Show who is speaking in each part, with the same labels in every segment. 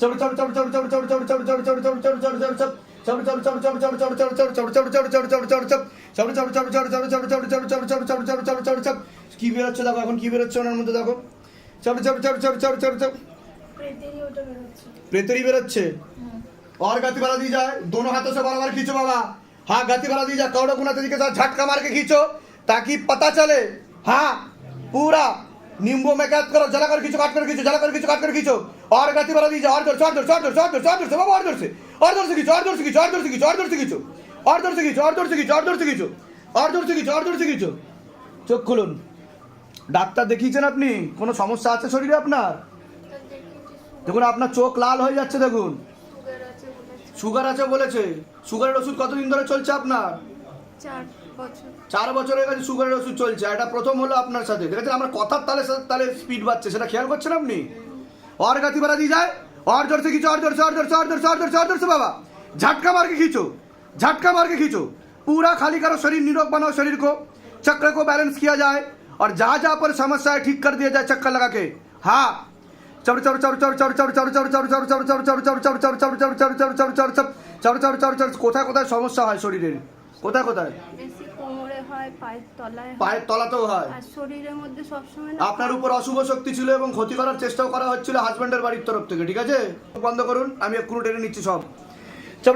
Speaker 1: কি বেরোচ্ছে দেখো, এখন কি বেরোচ্ছে ওনার মধ্যে দেখো, प्रेतरी বেরোচ্ছে। और गति बढ़ा दी जाए, दोनों हाथों से बराबर खींचो बाबा। हाँ, गति बढ़ा दी जाए, कौड़ो गुना तरीके से झटका मार के खींचो ताकि पता चले। हाँ, पूरा नींबू में कैद करो, जला कर खींचो, काट कर खींचो, जला कर खींचो, काट कर खींचो। और गति बढ़ा दी जाए, और जोर से, और जोर से, और जोर से, और जोर से, और जोर से बाबा, और जोर से, और जोर से खींचो, और जोर से खींचो, और जोर से खींचो, और जोर से खींचो, और जोर से खींचो, और जोर से खींचो, और जोर से खींचो, और जोर से खींचो, और जोर से खींचो। চোখ খুলুন। ডাক্তার দেখিয়েছেন আপনি? কোনো সমস্যা আছে শরীরে আপনার? দেখুন আপনার চোখ লাল হয়ে যাচ্ছে, দেখুন সুগার আছে বলেছে। সুগারের ওষুধ কতদিন ধরে চলছে আপনার? 4 বছর হয়ে গেছে সুগারের ওষুধ চলছে। এটা প্রথম হলো আপনার সাথে, দেখেছেন আমার কথার তালে তালে স্পিড বাড়ছে, সেটা খেয়াল করছেন আপনি? और गति बढ़ा दी जाए, और जोर से खींचो, और जोर से, और जोर से, और जोर से, और जोर से, और जोर से बाबा, झटका मार के खींचो, झटका मार के खींचो, पूरा खाली करो शरीर, निरोग बनाओ शरीर को, चक्र को बैलेंस किया जाए और जहाँ जहाँ पर समस्या है ठीक कर दिया जाए चक्कर लगा के। हाँ, কোথায় কোথায় সমস্যা হয় শরীরের? কোথায় কোথায়?
Speaker 2: বেশি কোমরে হয়, পায়ের তলায় হয়,
Speaker 1: পায়ের তলাতেও হয়।
Speaker 2: আর শরীরের মধ্যে সব সময়
Speaker 1: আপনার উপর অশুভ শক্তি ছিল এবং ক্ষতি করার চেষ্টাও করা হচ্ছিল হাজবেন্ডের বাড়ির তরফ থেকে, ঠিক আছে? বন্ধ করুন, আমি এক্ষুনি টেনে নিচ্ছি সব। और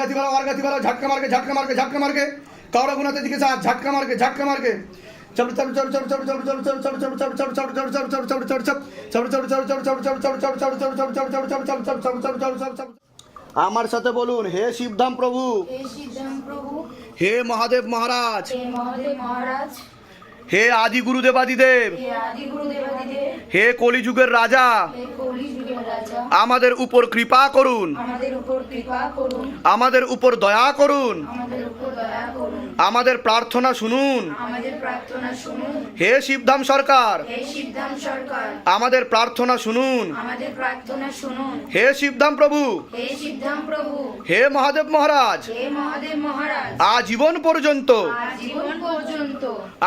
Speaker 1: गति बढ़ाओ, और गति बढ़ाओ, झटका मार के, झटका मार के, झटका मार के, कौड़ा गुना तरीके से झटका मार के, झटका मार के। আমার সাথে বলুন, হে শিবধাম প্রভু,
Speaker 2: হে শিবধাম প্রভু,
Speaker 1: হে মহাদেব মহারাজ,
Speaker 2: হে মহাদেব মহারাজ,
Speaker 1: হে আদি গুরুদেবাদিদেব,
Speaker 2: হে আদি গুরুদেবাদিদেব,
Speaker 1: হে কলিযুগের রাজা,
Speaker 2: হে কলিযুগের রাজা,
Speaker 1: আমাদের উপর কৃপা করুন,
Speaker 2: আমাদের উপর কৃপা করুন,
Speaker 1: আমাদের উপর দয়া করুন,
Speaker 2: আমাদের উপর দয়া করুন,
Speaker 1: আমাদের প্রার্থনা শুনুন।
Speaker 2: আমাদের প্রার্থনা শুনুন।
Speaker 1: হে শিবধাম সরকার,
Speaker 2: হে শিবধাম সরকার,
Speaker 1: আমাদের প্রার্থনা শুনুন।
Speaker 2: আমাদের প্রার্থনা শুনুন।
Speaker 1: হে শিবধাম প্রভু,
Speaker 2: হে শিবধাম প্রভু,
Speaker 1: হে মহাদেব মহারাজ,
Speaker 2: হে মহাদেব মহারাজ,
Speaker 1: আজীবন পর্যন্ত
Speaker 2: আজীবন পর্যন্ত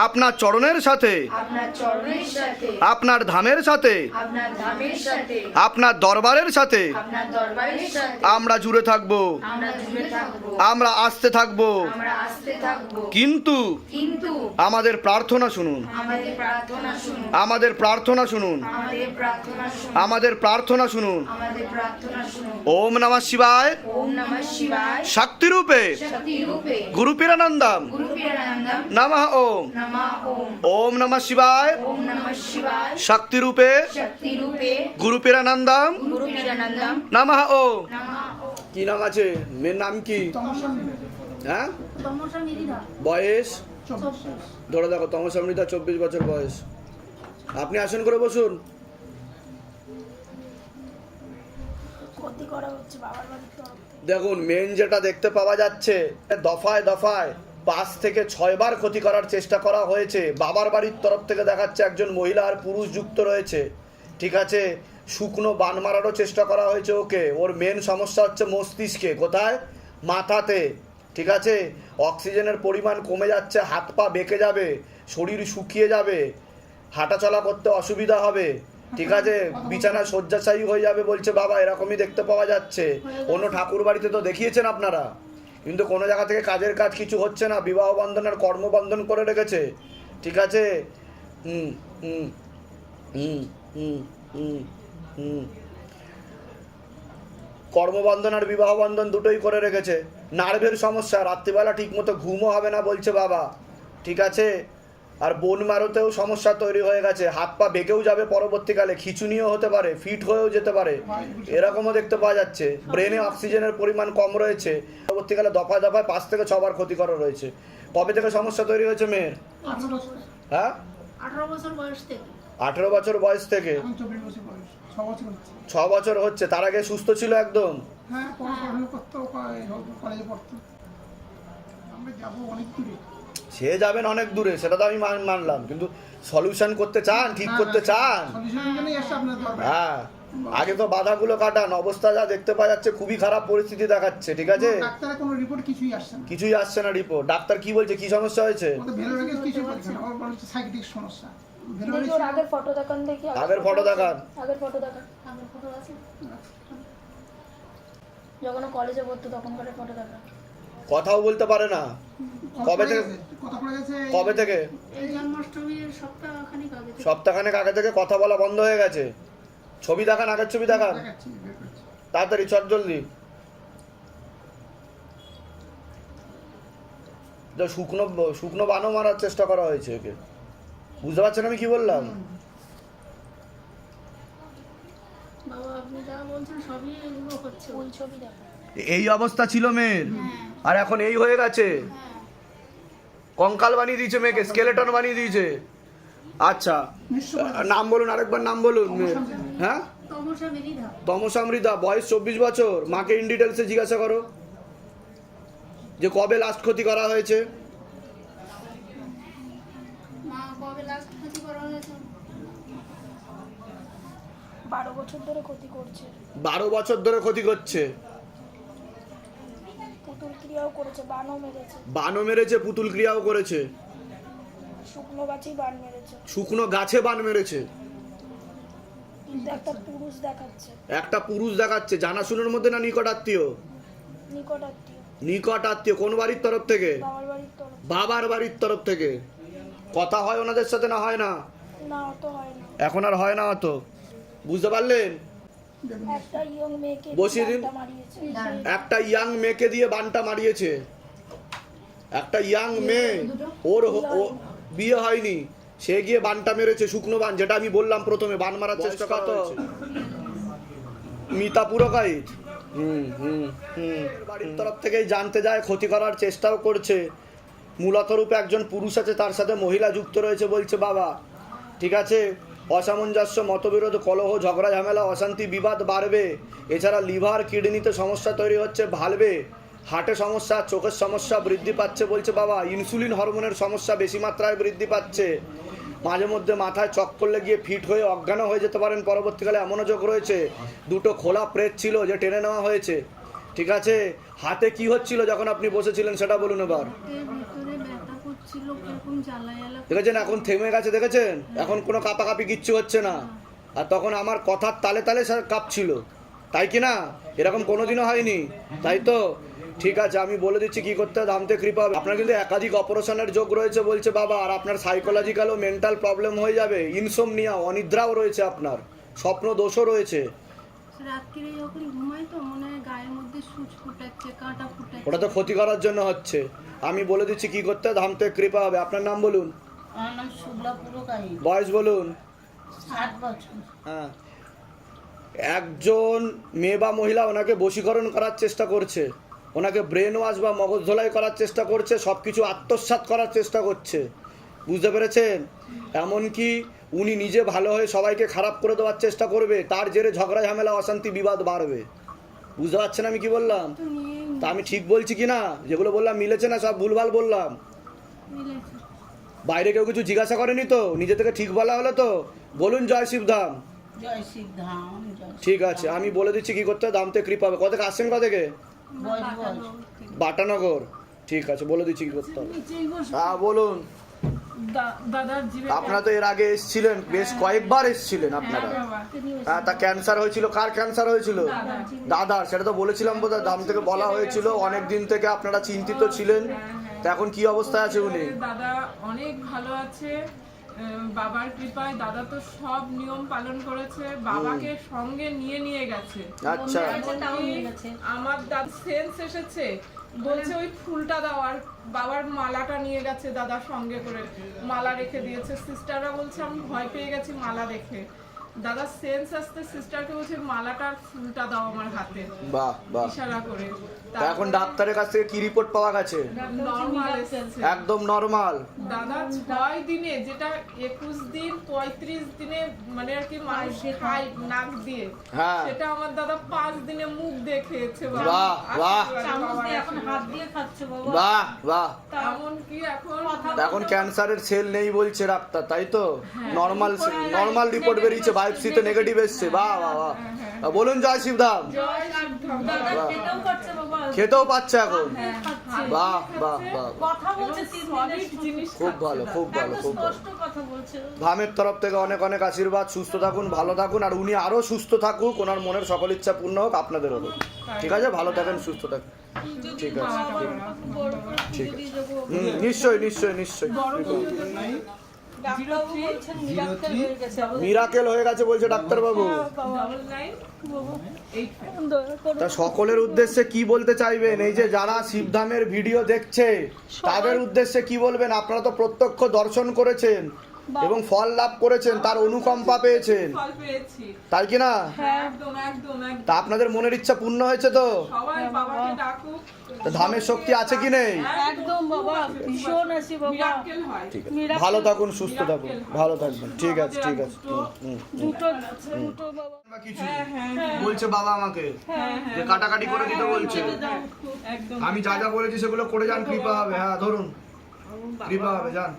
Speaker 1: আপনার চরণের সাথে,
Speaker 2: আপনার চরণের সাথে,
Speaker 1: আপনার ধামের সাথে,
Speaker 2: আপনার ধামের সাথে,
Speaker 1: আপনার দরবারের সাথে
Speaker 2: আপনার দরবারের সাথে
Speaker 1: আমরা জুড়ে থাকব,
Speaker 2: আমরা জুড়ে থাকবো,
Speaker 1: আমরা আসতে থাকব।
Speaker 2: আমরা আসতে থাকবো।
Speaker 1: কিন্তু
Speaker 2: কিন্তু
Speaker 1: আমাদের প্রার্থনা শুনুন,
Speaker 2: আমাদের প্রার্থনা শুনুন,
Speaker 1: আমাদের প্রার্থনা শুনুন,
Speaker 2: আমাদের প্রার্থনা শুনুন,
Speaker 1: আমাদের প্রার্থনা শুনুন।
Speaker 2: আমাদের প্রার্থনা শুনুন।
Speaker 1: ওম নমঃ শিবায়,
Speaker 2: ওম নমঃ শিবায়,
Speaker 1: শক্তি রূপে
Speaker 2: শক্তি রূপে,
Speaker 1: গুরু পীরানন্দম
Speaker 2: গুরু পীরানন্দম
Speaker 1: নমঃ ওম।
Speaker 2: নমঃ ওম।
Speaker 1: ওম নমঃ শিবায়,
Speaker 2: ওম নমঃ শিবায়,
Speaker 1: শক্তি রূপে
Speaker 2: শক্তি রূপে,
Speaker 1: গুরু পীরানন্দম
Speaker 2: গুরু পীরানন্দম
Speaker 1: নমঃ ওম।
Speaker 2: নমঃ ওম।
Speaker 1: কি নাম আছে? মেয়ের নাম কি? হ্যাঁ,
Speaker 2: তমসা মৃধা,
Speaker 1: বয়স
Speaker 2: 24।
Speaker 1: ধরে দেখো, তমসা মৃধা 24 বছর বয়স। আপনি আসন করে বসুন।
Speaker 3: ক্ষতি করা হচ্ছে বাবার বাড়ির তরফ থেকে।
Speaker 1: দেখুন, মেন যেটা দেখতে পাওয়া যাচ্ছে, দফায় দফায় 5 থেকে 6 বার ক্ষতি করার চেষ্টা করা হয়েছে। বাবার বাড়ির তরফ থেকে দেখাচ্ছে একজন মহিলা আর পুরুষ যুক্ত রয়েছে, ঠিক আছে? শুকনো বান মারারও চেষ্টা করা হয়েছে ওকে। ওর মেন সমস্যা হচ্ছে মস্তিষ্কে, কোথায়? মাথাতে, ঠিক আছে? অক্সিজেনের পরিমাণ কমে যাচ্ছে, হাত পা বেঁকে যাবে, শরীর শুকিয়ে যাবে, হাঁটাচলা করতে অসুবিধা হবে, ঠিক আছে? বিছানায় শয্যাশায়ী হয়ে যাবে বলছে বাবা, এরকমই দেখতে পাওয়া যাচ্ছে। অন্য ঠাকুর বাড়িতে তো দেখিয়েছেন আপনারা, কিন্তু কোনো জায়গা থেকে কাজের কাজ কিছু হচ্ছে না, বিবাহ বন্ধন আর কর্মবন্ধন করে রেখেছে, ঠিক আছে? হুম হুম হুম হুম হুম হুম কর্মবন্ধন আর বিবাহ বন্ধন দুটোই করে রেখেছে। নার্ভের সমস্যা, রাত্রিবেলা ঠিক মতো ঘুমও হবে না বলছে বাবা, ঠিক আছে? আর বোন মারোতেও সমস্যা তৈরি হয়ে গেছে, হাত পা বেঁকেও যাবে পরবর্তীকালে, খিঁচুনিও হতে পারে, ফিট হয়েও যেতে পারে, এরকমও দেখতে পাওয়া যাচ্ছে। ব্রেনে অক্সিজেনের পরিমাণ কম রয়েছে, পরবর্তীকালে দফায় দফায় 5 থেকে 6 বার ক্ষতি করা রয়েছে। কবে থেকে সমস্যা তৈরি হয়েছে মেয়ের? হ্যাঁ,
Speaker 2: 18 বছর বয়স থেকে।
Speaker 1: 18 বছর বয়স থেকে 6 বছর হচ্ছে। তার আগে সুস্থ ছিল একদম?
Speaker 4: হ্যাঁ, পড়াশোনা করতো, কলেজে পড়তো। আমরা যাবো অনেক দূরে।
Speaker 1: সে যাবেন অনেক দূরে, সেটা তো আমি মানলাম, কিন্তু সলিউশন করতে চান, ঠিক করতে চান?
Speaker 4: সলিউশনের জন্যই এসে আপনার দরকার।
Speaker 1: হ্যাঁ, আগে তো বাধাগুলো কাটান। অবস্থা যা দেখতে পাওয়া যাচ্ছে খুবই খারাপ পরিস্থিতি দেখাচ্ছে, ঠিক আছে?
Speaker 4: ডাক্তারের কোনো রিপোর্ট কিছুই আসছে না।
Speaker 1: কিছুই আসছে না রিপোর্ট। ডাক্তার কি বলছে, কি সমস্যা হয়েছে?
Speaker 4: ওদের ভেলোরেগের কিছু বলছে না, ওর বলছে সাইকিয়াট্রিক সমস্যা।
Speaker 3: দেখি ওর আগের ফটো দেখান, দেখি
Speaker 1: আগের ফটো দেখান।
Speaker 3: আগের ফটো দেখান।
Speaker 2: আগের ফটো আছে?
Speaker 3: যখন ও কলেজে পড়তো তখনকার ফটো দেখান।
Speaker 1: কথাও বলতে পারে না। কবে থেকে?
Speaker 4: কথা পড়ে গেছে
Speaker 1: কবে থেকে?
Speaker 2: এই জন্মাষ্টমীর সপ্তাহখানেক আগে থেকে।
Speaker 1: সপ্তাহখানেক আগে থেকে কথা বলা বন্ধ হয়ে গেছে। ছবি দেখান, আগের ছবি দেখান
Speaker 4: দেখাচ্ছি, বের করছি।
Speaker 1: তাড়াতাড়ি, চট জলদি। যা শুকনো শুকনো বানও মারার চেষ্টা করা হয়েছে একে, বুঝতে পারছেন আমি কি বললাম?
Speaker 2: বাবা আপনি যা বলছেন সবই এগুলো হচ্ছে।
Speaker 3: ওই ছবি দেখান।
Speaker 1: এই অবস্থা ছিল মেয়ের,
Speaker 2: হ্যাঁ
Speaker 1: আর এখন এই হয়ে গেছে।
Speaker 2: হ্যাঁ।
Speaker 1: কঙ্কাল বানিয়ে দিয়েছে মেয়েকে, স্কেলেটন বানিয়ে দিয়েছে। আচ্ছা, নাম বলুন, আরেকবার নাম বলুন মেয়ের। হ্যাঁ,
Speaker 2: তমসা মৃধা।
Speaker 1: তমসা মৃধা, বয়স 24 বছর। মাকে ইন ডিটেলসে জিজ্ঞাসা করো যে কবে লাস্ট ক্ষতি করা হয়েছে।
Speaker 2: মা কবে লাস্ট ক্ষতি করা হয়েছে?
Speaker 3: 12 বছর ধরে ক্ষতি করছে।
Speaker 1: 12 বছর ধরে ক্ষতি করছে।
Speaker 3: পুতুল ক্রিয়াও করেছে, বানও মেরেছে।
Speaker 1: বানও মেরেছে, পুতুল ক্রিয়াও করেছে,
Speaker 3: শুকনো গাছেই বান মেরেছে।
Speaker 1: শুকনো গাছে বান মেরেছে।
Speaker 3: কিন্তু একটা পুরুষ দেখাচ্ছে,
Speaker 1: একটা পুরুষ দেখাচ্ছে, জানাশুনোর মধ্যে না নিকট আত্মীয়?
Speaker 3: নিকট আত্মীয়,
Speaker 1: নিকট আত্মীয়। কোন বাড়ির তরফ থেকে?
Speaker 3: বাবার বাড়ির তরফ।
Speaker 1: বাবার বাড়ির তরফ থেকে। কথা হয় ওনাদের সাথে না হয় না?
Speaker 3: না, অত হয় না।
Speaker 1: এখন আর হয় না অত, বুঝতে পারলেন?
Speaker 3: একটা ইয়ং মেয়েকে
Speaker 1: বসিয়ে দিন।
Speaker 3: বানটা মারিয়েছে।
Speaker 1: একটা ইয়াং মেয়েকে দিয়ে বানটা মারিয়েছে। একটা ইয়াং মেয়ে, ওর বিয়ে হয়নি, সে গিয়ে বানটা মেরেছে, শুকনো বান, যেটা আমি বললাম প্রথমে, বান মারার চেষ্টা করা হয়েছে। মিতা পুরকাইত। বাড়ির তরফ থেকেই জানতে যায়, ক্ষতি করার চেষ্টাও করছে। মূলত রূপে একজন পুরুষ আছে, তার সাথে মহিলা যুক্ত রয়েছে বলছে বাবা। ঠিক আছে, অসামঞ্জস্য, মতবিরোধ, কলহ, ঝগড়া ঝামেলা, অশান্তি, বিবাদ বাড়বে। এছাড়া লিভার কিডনিতে সমস্যা তৈরি হচ্ছে, ভালবে, হার্টে সমস্যা, চোখের সমস্যা বৃদ্ধি পাচ্ছে বলছে বাবা। ইনসুলিন হরমোনের সমস্যা বেশি মাত্রায় বৃদ্ধি পাচ্ছে। মাঝে মধ্যে মাথায় চক করলে গিয়ে ফিট হয়ে অজ্ঞানও হয়ে যেতে পারেন পরবর্তীকালে, এমনও যোগ রয়েছে। দুটো খোলা প্রেত ছিল যে টেনে নেওয়া হয়েছে। ঠিক আছে, হাতে কি হচ্ছিল যখন আপনি বসেছিলেন সেটা বলুন এবার।
Speaker 2: পেটের ভিতরে ব্যথা করছিল, কিরকম জ্বালা জ্বালা।
Speaker 1: দেখেছেন এখন থেমে গেছে, দেখেছেন এখন কোনো কাঁপাকাঁপি কিচ্ছু হচ্ছে না। আর তখন আমার কথার তালে তালে স্যার কাঁপছিল, তাই কি না? এরকম কোনোদিনও হয়নি, তাই তো? ঠিক আছে, আমি বলে দিচ্ছি কি করতে হবে, দামতে কৃপা হবে। আপনার কিন্তু একাধিক অপারেশনের যোগ রয়েছে বলছে বাবা, আর আপনার সাইকোলজিক্যাল ও মেন্টাল প্রবলেম হয়ে যাবে। ইনসোমনিয়া, অনিদ্রাও রয়েছে আপনার, স্বপ্ন দোষও রয়েছে।
Speaker 2: রাত্রিরে যখন ঘুমাই তো মনে হয় গায়ের মধ্যে সূচ ফুটাচ্ছে, কাঁটা ফুটাচ্ছে।
Speaker 1: ওটা তো ক্ষতি করার জন্য হচ্ছে। আমি বলে দিচ্ছি কি করতে হবে, দামতে কৃপা হবে। আপনার নাম বলুন,
Speaker 5: আমার নাম শুক্লা পুরকাই,
Speaker 1: বয়স বলুন।
Speaker 5: 60 বছর।
Speaker 1: হ্যাঁ, একজন মেয়ে বা মহিলা ওনাকে বশীকরণ করার চেষ্টা করছে, ওনাকে ব্রেন ওয়াশ বা মগজ ধোলাই করার চেষ্টা করছে, সব কিছু আত্মসাৎ করার চেষ্টা করছে, বুঝতে পেরেছেন? এমনকি উনি নিজে ভালো হয়ে সবাইকে খারাপ করে দেওয়ার চেষ্টা করবে, তার জেরে ঝগড়া ঝামেলা, অশান্তি, বিবাদ বাড়বে। বুঝতে পারছেন আমি কি বললাম?
Speaker 2: তো নিয়ে
Speaker 1: তা আমি ঠিক বলছি কি না? যেগুলো বললাম মিলেছে না? সব ভুলভাল বললাম?
Speaker 2: মিলেছে।
Speaker 1: বাইরে কেউ কিছু জিজ্ঞাসা করেনি তো? নিজে থেকে ঠিক বলা হলো তো? বলুন জয় শিবধাম।
Speaker 5: জয় শিবধাম, জয়
Speaker 1: ঠিক আছে, আমি বলে দিচ্ছি কি করতে হবে, দামতে কৃপা হবে। কোথা থেকে আসছেন, কোথা থেকে?
Speaker 5: বয়স বয়স।
Speaker 1: বাটানগর। ঠিক আছে, বলে দিচ্ছি কি করতে হবে। হ্যাঁ বলুন।
Speaker 6: দাদার জীবে
Speaker 1: আপনারা তো এর আগে এসেছিলেন, বেশ কয়েকবার এসেছিলেন আপনারা। হ্যাঁ, তা ক্যান্সার হয়েছিল, কার ক্যান্সার হয়েছিল? দাদার। সেটা তো বলেছিলাম বোধহয়, দাম থেকে বলা হয়েছিল। অনেক দিন থেকে আপনারা চিন্তিত ছিলেন, তা এখন কি অবস্থায় আছে উনি?
Speaker 6: দাদা অনেক ভালো আছে। বাবার কৃপায় দাদা তো সব নিয়ম পালন করেছে, বাবাকে সঙ্গে নিয়ে নিয়ে গেছে।
Speaker 1: আচ্ছা,
Speaker 6: এমনকি আমার দাদা সেন্স এসেছে, বলছে ওই ফুলটা দাও, আর বাবার মালাটা নিয়ে গেছে দাদা সঙ্গে করে, মালা রেখে দিয়েছে। সিস্টাররা বলছে আমি ভয় পেয়ে গেছি মালা দেখে। দাদা সেন্স আসতে সিস্টারকে বলছে মালাটার ফুলটা দাও আমার হাতে,
Speaker 1: বাহ বাহ।
Speaker 6: ইশারা করে।
Speaker 1: তা এখন ডাক্তারের কাছ থেকে কি রিপোর্ট পাওয়া গেছে?
Speaker 6: নরমাল এসেছে
Speaker 1: একদম নরমাল।
Speaker 6: দাদা 6 দিনে, যেটা 21 দিন 35 দিনে মানে আর কি মানুষ খায় নাক দিয়ে,
Speaker 1: হ্যাঁ।
Speaker 6: সেটা আমার দাদা 5 দিনে মুখ দিয়ে খেয়েছে। বাবা
Speaker 1: বাহ, বাহ।
Speaker 5: এখন হাত দিয়ে খাচ্ছে বাবা।
Speaker 1: বাহ বাহ।
Speaker 6: এমনকি এখন
Speaker 1: এখন ক্যান্সারের সেল নেই বলছে ডাক্তার, তাই তো? নরমাল রিপোর্ট বেরিয়েছে, বায়োপসিতে নেগেটিভ এসছে। বাহ বাহ বাহ। বলুন জয় শিবধাম।
Speaker 6: জয় শিবধাম।
Speaker 5: দাদা খেতেও পাচ্ছে বাবা,
Speaker 1: খেতেও পাচ্ছে এখন?
Speaker 5: খাচ্ছে।
Speaker 1: বাহ বাহ বাহ,
Speaker 5: কথা বলছে
Speaker 6: এবং
Speaker 5: 3
Speaker 6: solid
Speaker 5: মিনিট
Speaker 6: জিনিস
Speaker 1: খুব ভালো, খুব ভালো,
Speaker 5: এত
Speaker 1: খুব ভালো।
Speaker 5: স্পষ্ট কথা বলছে।
Speaker 1: ধামের তরফ থেকে অনেক অনেক আশীর্বাদ, সুস্থ থাকুন, ভালো থাকুন, আর উনি আরো সুস্থ থাকুক, ওনার মনের সকল ইচ্ছা পূর্ণ হোক, আপনাদেরও হোক। ঠিক আছে, ভালো থাকেন, সুস্থ থাকুন।
Speaker 5: যদি
Speaker 1: ঠিক আছে,
Speaker 5: বাবা বড় করে
Speaker 1: ঠিক
Speaker 5: পুজো দিয়ে যাবো।
Speaker 1: নিশ্চয়ই নিশ্চয়ই নিশ্চয়ই।
Speaker 5: ডাক্তারবাবু বলছেন মিরাক্কেল হয়ে গেছে।
Speaker 1: মিরাকেল হয়ে গেছে বলছে ডাক্তারবাবু।
Speaker 6: 9985।
Speaker 1: তা সকলের উদ্দেশ্যে কি বলতে চাইবেন? এই যে যারা শিবধামের ভিডিও দেখছে তাদের উদ্দেশ্যে কি বলবেন? আপনারা তো প্রত্যক্ষ দর্শন করেছেন এবং ফল লাভ করেছেন, তার অনুকম্পা পেয়েছেন,
Speaker 6: ফল পেয়েছি।
Speaker 1: তাই কি না?
Speaker 6: একদম একদম একদম।
Speaker 1: তা আপনাদের মনের ইচ্ছা পূর্ণ হয়েছে তো?
Speaker 6: সবাই বাবাকে ডাকুক।
Speaker 1: তা ধামের শক্তি আছে কি নেই?
Speaker 5: একদম বাবা, ভীষণ আছি বাবা।
Speaker 6: মিরাক্কেল হয়।
Speaker 1: ঠিক আছে, ভালো থাকুন, সুস্থ থাকুন, ভালো থাকবেন। ঠিক আছে, ঠিক আছে।
Speaker 5: দুটো বাবা।
Speaker 1: কিছু
Speaker 6: হ্যাঁ
Speaker 1: বলছে বাবা আমাকে যে কাটাকাটি করে দিতে বলছে।
Speaker 6: একদম।
Speaker 1: আমি যা যা বলেছি সেগুলো করে যান, কৃপা হবে। হ্যাঁ ধরুন, কৃপা হবে, যান।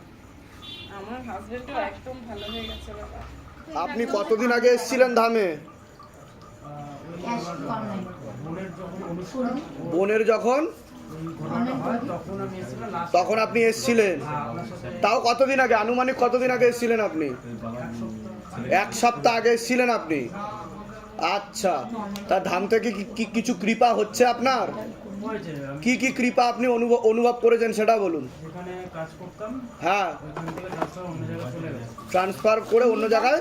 Speaker 6: আমার হাজবেন্ডও একদম ভালো হয়ে গেছে বাবা।
Speaker 1: আপনি কতদিন আগে এসেছিলেন ধামে? বোনের যখন তখন আপনি এসেছিলেন? তাও কতদিন আগে? আনুমানিক কতদিন আগে এসেছিলেন আপনি? 1 সপ্তাহ আগে এসেছিলেন আপনি? আচ্ছা, তা ধাম থেকে কি কিছু কৃপা হচ্ছে আপনার? কি কি কৃপা আপনি অনুভব করেছেন সেটা বলুন।
Speaker 7: যেখানে কাজ করতাম
Speaker 1: হ্যাঁ,
Speaker 7: ওইখান থেকে ট্রান্সফার অন্য জায়গায় চলে গেছে,
Speaker 1: ট্রান্সফার করে অন্য জায়গায়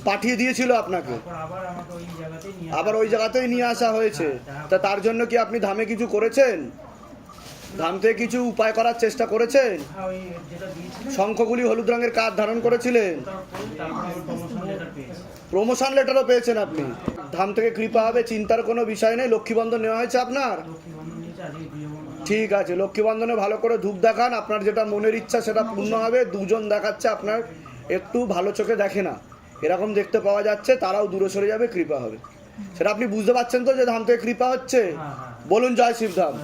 Speaker 1: পাঠিয়ে দিয়েছিল আপনাকে,
Speaker 7: তারপর আবার আমাকে ওই জায়গাতেই নিয়ে
Speaker 1: আবার ওই জায়গাতেই নিয়ে আসা হয়েছে। তা তার জন্য কি আপনি ধামে কিছু করেছেন? ধাম থেকে কিছু উপায় করার চেষ্টা করেছেন?
Speaker 7: ওই যেটা দিয়েছিলেন
Speaker 1: শঙ্খগুলি হলুদ রঙের কার্ড ধারণ করেছিলেন?
Speaker 7: তারপর আবার প্রমোশন লেটার পেয়েছি।
Speaker 1: প্রমোশন লেটারও পেয়েছেন আপনি? ধাম থেকে কৃপা হবে, চিন্তার কোনো বিষয় নেই। লক্ষ্মীবন্ধন নেওয়া হয়েছে আপনার?
Speaker 7: লক্ষ্মী বন্ধন নিয়েছে, আজকে গৃহবন্ধন।
Speaker 1: ঠিক আছে, লক্ষ্মীবন্ধনে ভালো করে ধূপ দেখান, আপনার যেটা মনের ইচ্ছা সেটা পূর্ণ হবে। দুজন দেখাচ্ছে আপনার একটু ভালো চোখে দেখে না, এরকম দেখতে পাওয়া যাচ্ছে, তারাও দূরে সরে যাবে, কৃপা হবে। সেটা আপনি বুঝতে পারছেন তো যে ধাম থেকে কৃপা হচ্ছে? বলুন জয় শিবধাম।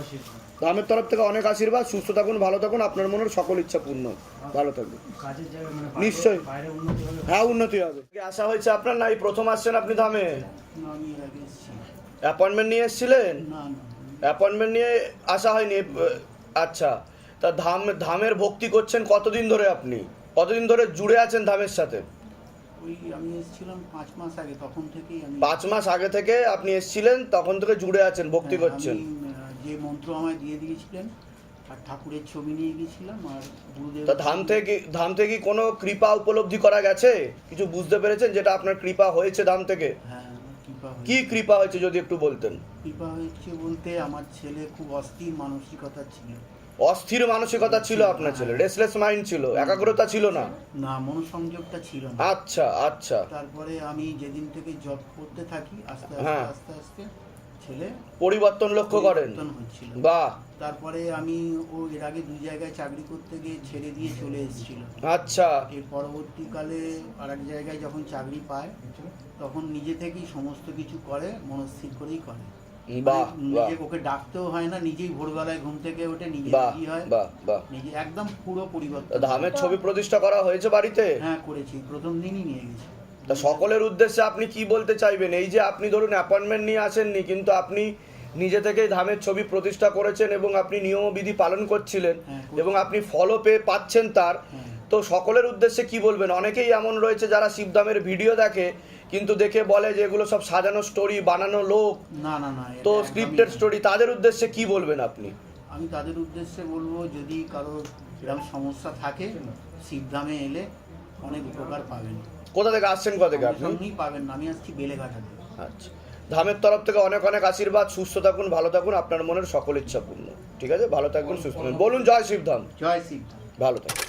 Speaker 1: ধামের তরফ থেকে অনেক আশীর্বাদ, সুস্থ থাকুন, ভালো থাকুন, আপনার মনের সকল ইচ্ছা পূর্ণ হোক, ভালো থাকবেন।
Speaker 7: কাজের জায়গায় মানে
Speaker 1: নিশ্চয়ই।
Speaker 7: বাইরে উন্নতি হবে।
Speaker 1: হ্যাঁ, উন্নতি হবে। আসা হয়েছে আপনার? না এই প্রথম আসছেন আপনি ধামে? অ্যাপয়েন্টমেন্ট নিয়ে এসেছিলেন? অ্যাপয়েন্টমেন্ট নিয়ে আসা হয়নি? আচ্ছা, তা ধামের ভক্তি করছেন কতদিন ধরে? আপনি কতদিন ধরে জুড়ে আছেন ধামের সাথে?
Speaker 8: ওই আমি এসেছিলাম 5 মাস আগে, তখন থেকেই আমি
Speaker 1: 5 মাস আগে থেকে আপনি এসেছিলেন, তখন থেকে জুড়ে আছেন, ভক্তি করছেন।
Speaker 8: আমি, যে মন্ত্র আমায় দিয়ে দিয়েছিলেন আর ঠাকুরের ছবি নিয়ে গেছিলাম আর গুরুদেব।
Speaker 1: তা ধাম থেকে কি কোনো কৃপা উপলব্ধি করা গেছে? কিছু বুঝতে পেরেছেন যেটা আপনার কৃপা হয়েছে ধাম থেকে?
Speaker 8: হ্যাঁ, কৃপা
Speaker 1: কি
Speaker 8: হয়েছে।
Speaker 1: কৃপা হয়েছে যদি একটু বলতেন?
Speaker 8: কৃপা হয়েছে বলতে আমার ছেলে খুব অস্থির মানসিকতা ছিল।
Speaker 1: অস্থির মানসিকতা ছিল আপনার ছেলে? রেসলেস মাইন্ড ছিল, একাগ্রতা ছিল না?
Speaker 8: না, মনোসংযোগটা ছিল না।
Speaker 1: আচ্ছা আচ্ছা,
Speaker 8: তারপরে আমি যেদিন থেকে জব করতে থাকি আস্তে
Speaker 1: হ্যাঁ।
Speaker 8: আস্তে আস্তে আস্তে ছেলে
Speaker 1: পরিবর্তন লক্ষ্য করেন?
Speaker 8: পরিবর্তন হচ্ছিল।
Speaker 1: বাহ,
Speaker 8: তারপরে আমি এর আগে 2 জায়গায় চাকরি করতে গিয়ে ছেড়ে দিয়ে চলে এসেছিল।
Speaker 1: আচ্ছা,
Speaker 8: এর পরবর্তীকালে আরেক জায়গায় যখন চাকরি পায় তখন নিজে থেকেই সমস্ত কিছু করে, মনস্থির করেই করে।
Speaker 1: বাহ বাহ
Speaker 8: নিজে ওকে ডাকতেও হয় না, নিজেই ভোরবেলায় ঘুম থেকে ওঠে, নিজে
Speaker 1: বাহ
Speaker 8: কি হয়
Speaker 1: বাহ বাহ।
Speaker 8: নিজে একদম পুরো পরিবর্তন।
Speaker 1: ধামের ছবি প্রতিষ্ঠা করা হয়েছে বাড়িতে?
Speaker 8: হ্যাঁ, করেছি, প্রথম দিনই নিয়ে গেছি।
Speaker 1: তা সকলের উদ্দেশ্যে আপনি কি বলতে চাইবেন? এই যে আপনি ধরুন অ্যাপয়েন্টমেন্ট নিয়ে আসেননি, কিন্তু আপনি নিজে থেকেই ধামের ছবি প্রতিষ্ঠা করেছেন এবং আপনি নিয়মবিধি পালন করছিলেন এবং আপনি ফলও পাচ্ছেন তার। তো সকলের উদ্দেশ্যে কি বলবেন? অনেকেই এমন রয়েছে যারা শিবধামের ভিডিও দেখে কিন্তু দেখে বলে যে এগুলো সব সাজানো স্টোরি, বানানো লোক,
Speaker 8: না না না,
Speaker 1: তো
Speaker 8: এটা একদমই
Speaker 1: স্ক্রিপ্টেড
Speaker 8: না।
Speaker 1: স্টোরি। তাদের উদ্দেশ্যে কি বলবেন আপনি?
Speaker 8: আমি তাদের উদ্দেশ্যে বলবো, যদি কারোর এরকম সমস্যা থাকে শিবধামে এলে অনেক উপকার পাবেন।
Speaker 1: কোথা থেকে আসছেন? কোথা থেকে আপনি?
Speaker 8: সঙ্গেই পাবেন না, আমি আসছি বেলেঘাটা থেকে।
Speaker 1: আচ্ছা, ধামের তরফ থেকে অনেক অনেক আশীর্বাদ, সুস্থ থাকুন, ভালো থাকুন, আপনার মনের সকল ইচ্ছা পূর্ণ। ঠিক আছে, ভালো থাকবেন, সুস্থ থাকবেন। বলুন জয় শিবধাম।
Speaker 8: জয় শিবধাম।
Speaker 1: ভালো থাকুন।